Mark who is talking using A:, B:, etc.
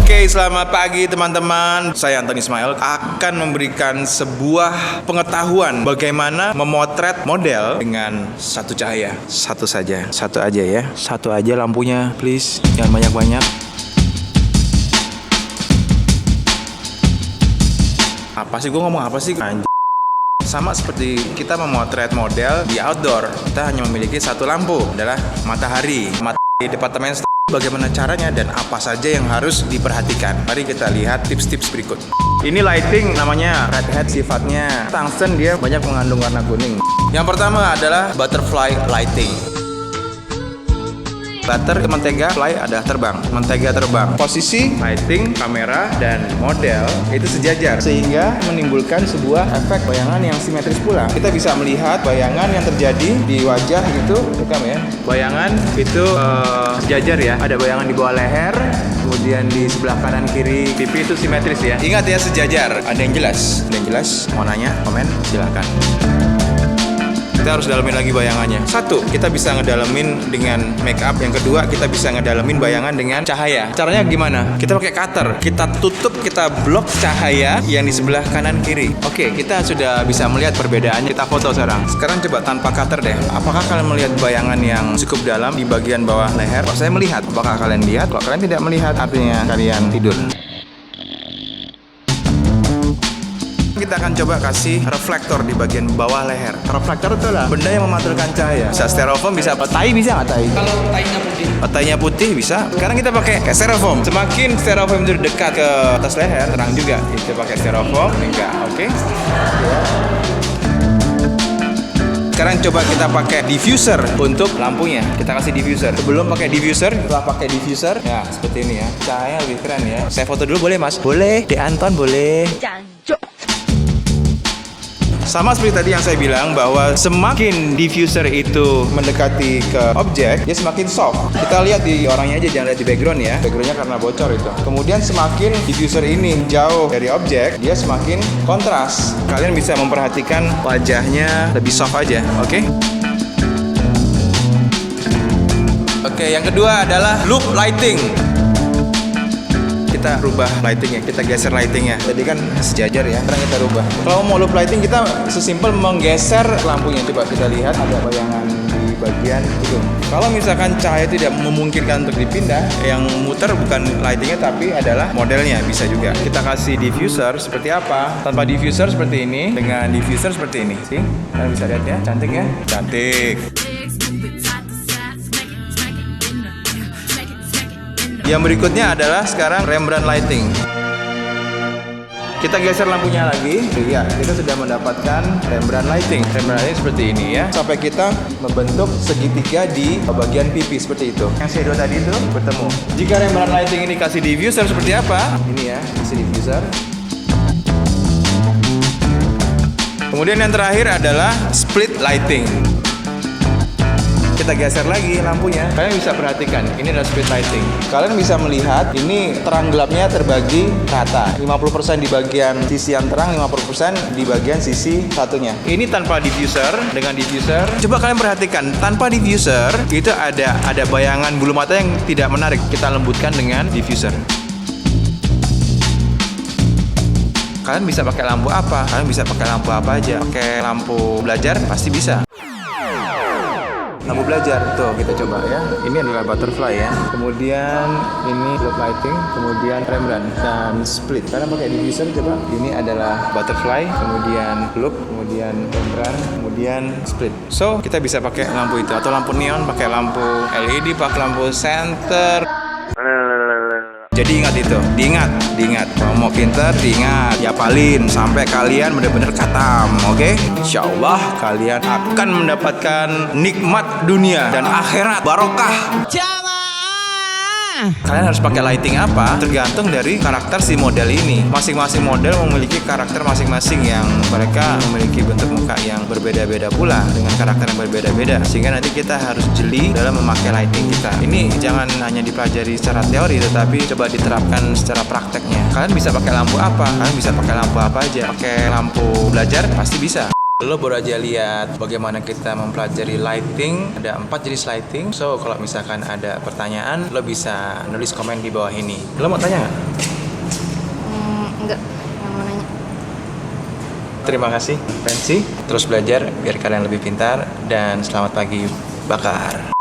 A: Oke, selamat pagi teman-teman. Saya Anthony Ismail akan memberikan sebuah pengetahuan bagaimana memotret model dengan satu cahaya. Satu saja, satu aja ya. Satu aja lampunya, please. Jangan banyak-banyak. Apa sih, gue ngomong apa sih? Anjir. Sama seperti kita memotret model di outdoor, kita hanya memiliki satu lampu, adalah matahari. Di departemen bagaimana caranya dan apa saja yang harus diperhatikan. Mari kita lihat tips-tips berikut. Ini lighting namanya red hat, sifatnya tungsten, dia banyak mengandung warna kuning. Yang pertama adalah butterfly lighting. Butter, mentega, fly ada terbang, mentega terbang. Posisi lighting, kamera, dan model itu sejajar sehingga menimbulkan sebuah efek bayangan yang simetris pula. Kita bisa melihat bayangan yang terjadi di wajah gitu, rekam ya. Bayangan itu sejajar ya. Ada bayangan di bawah leher, kemudian di sebelah kanan kiri pipi itu simetris ya. Ingat ya, sejajar. Ada yang jelas? Ada yang jelas? Mau nanya? Komen? Silahkan. Kita harus dalamin lagi bayangannya. Satu, kita bisa ngedalamin dengan make up. Yang kedua, kita bisa ngedalamin bayangan dengan cahaya. Caranya gimana? Kita pakai cutter. Kita tutup, kita blok cahaya yang di sebelah kanan kiri. Oke, kita sudah bisa melihat perbedaannya. Kita foto sekarang. Sekarang coba tanpa cutter deh. Apakah kalian melihat bayangan yang cukup dalam di bagian bawah leher? Kalau saya melihat. Apakah kalian lihat? Kalau kalian tidak melihat, artinya kalian tidur. Kita akan coba kasih reflektor di bagian bawah leher. Reflektor itu adalah benda yang memantulkan cahaya. Bisa styrofoam, bisa tai, bisa nggak tai?
B: Kalau tainya putih.
A: Tainya putih bisa. Sekarang kita pakai styrofoam. Semakin styrofoam itu dekat ke atas leher, terang juga. Kita pakai styrofoam, enggak, oke? Sekarang coba kita pakai diffuser untuk lampunya. Kita kasih diffuser. Sebelum pakai diffuser, setelah pakai diffuser, ya seperti ini ya. Cahaya lebih keren ya. Saya foto dulu boleh mas? Boleh. De Anton boleh.
B: Jancuk.
A: Sama seperti tadi yang saya bilang bahwa semakin diffuser itu mendekati ke objek, dia semakin soft. Kita lihat di orangnya aja, jangan lihat di background ya. Backgroundnya karena bocor itu. Kemudian semakin diffuser ini jauh dari objek, dia semakin kontras. Kalian bisa memperhatikan wajahnya lebih soft aja, oke? Oke, yang kedua adalah loop lighting. Kita rubah lightingnya, kita geser lightingnya. Tadi kan sejajar ya, sekarang kita rubah. Kalau mau loop lighting, kita sesimpel menggeser lampunya. Coba kita lihat, ada bayangan di bagian itu. Kalau misalkan cahaya tidak memungkinkan untuk dipindah, yang muter bukan lightingnya tapi adalah modelnya, bisa juga. Kita kasih diffuser seperti apa? Tanpa diffuser seperti ini, dengan diffuser seperti ini. Sih, kalian bisa lihat ya, cantik ya? Cantik. Yang berikutnya adalah sekarang Rembrandt lighting. Kita geser lampunya lagi. Iya, kita sudah mendapatkan Rembrandt lighting. Rembrandt lighting seperti ini ya. Sampai kita membentuk segitiga di bagian pipi seperti itu. Yang shadow tadi itu bertemu. Jika Rembrandt lighting ini kasih diffuser seperti apa? Ini ya, kasih diffuser. Kemudian yang terakhir adalah split lighting. Kita geser lagi lampunya. Kalian bisa perhatikan, ini adalah split lighting. Kalian bisa melihat ini terang gelapnya terbagi rata. 50% di bagian sisi yang terang, 50% di bagian sisi satunya. Ini tanpa diffuser, dengan diffuser. Coba kalian perhatikan, tanpa diffuser itu ada bayangan bulu mata yang tidak menarik. Kita lembutkan dengan diffuser. Kalian bisa pakai lampu apa? Kalian bisa pakai lampu apa aja. Pakai lampu belajar pasti bisa. Lampu belajar, tuh kita coba ya. Ini adalah butterfly ya. Kemudian ini loop lighting, kemudian Rembrandt dan split. Karena pakai diffuser coba. Ini adalah butterfly, kemudian loop, kemudian Rembrandt, kemudian split. So kita bisa pakai lampu itu atau lampu neon, pakai lampu LED, pakai lampu center. Jadi ingat itu, diingat. Kalau mau pinter, diingat, yapalin sampai kalian benar-benar khatam, oke? Insya Allah kalian akan mendapatkan nikmat dunia dan akhirat barokah. Kalian harus pakai lighting apa? Tergantung dari karakter si model ini. Masing-masing model memiliki karakter masing-masing yang mereka memiliki bentuk muka yang berbeda-beda pula dengan karakter yang berbeda-beda. Sehingga nanti kita harus jeli dalam memakai lighting kita. Ini jangan hanya dipelajari secara teori, tetapi coba diterapkan secara prakteknya. Kalian bisa pakai lampu apa? Kalian bisa pakai lampu apa aja? Pakai lampu belajar pasti bisa. Lo baru aja lihat bagaimana kita mempelajari lighting. Ada 4 jenis lighting. So, kalau misalkan ada pertanyaan, lo bisa nulis komen di bawah ini. Lo mau tanya nggak?
B: Enggak, nggak mau nanya.
A: Terima kasih, Fancy. Terus belajar biar kalian lebih pintar. Dan selamat pagi, Bakar.